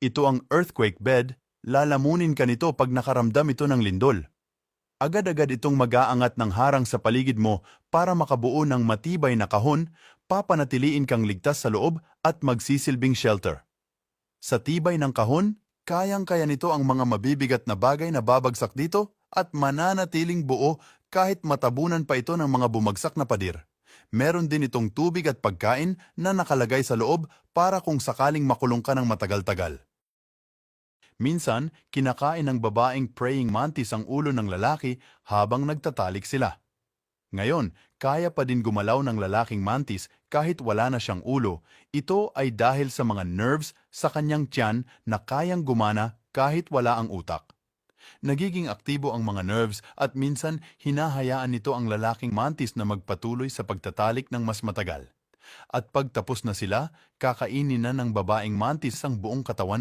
Ito ang earthquake bed, lalamunin ka nito pag nakaramdam ito ng lindol. Agad-agad itong mag-aangat ng harang sa paligid mo para makabuo ng matibay na kahon, papanatiliin kang ligtas sa loob at magsisilbing shelter. Sa tibay ng kahon, kayang-kaya nito ang mga mabibigat na bagay na babagsak dito at mananatiling buo kahit matabunan pa ito ng mga bumagsak na pader. Meron din itong tubig at pagkain na nakalagay sa loob para kung sakaling makulong ka ng matagal-tagal. Minsan, kinakain ng babaeng praying mantis ang ulo ng lalaki habang nagtatalik sila. Ngayon, kaya pa din gumalaw ng lalaking mantis kahit wala na siyang ulo. Ito ay dahil sa mga nerves sa kanyang tiyan na kayang gumana kahit wala ang utak. Nagiging aktibo ang mga nerves at minsan hinahayaan nito ang lalaking mantis na magpatuloy sa pagtatalik ng mas matagal. At pagtapos na sila, kakainin na ng babaeng mantis ang buong katawan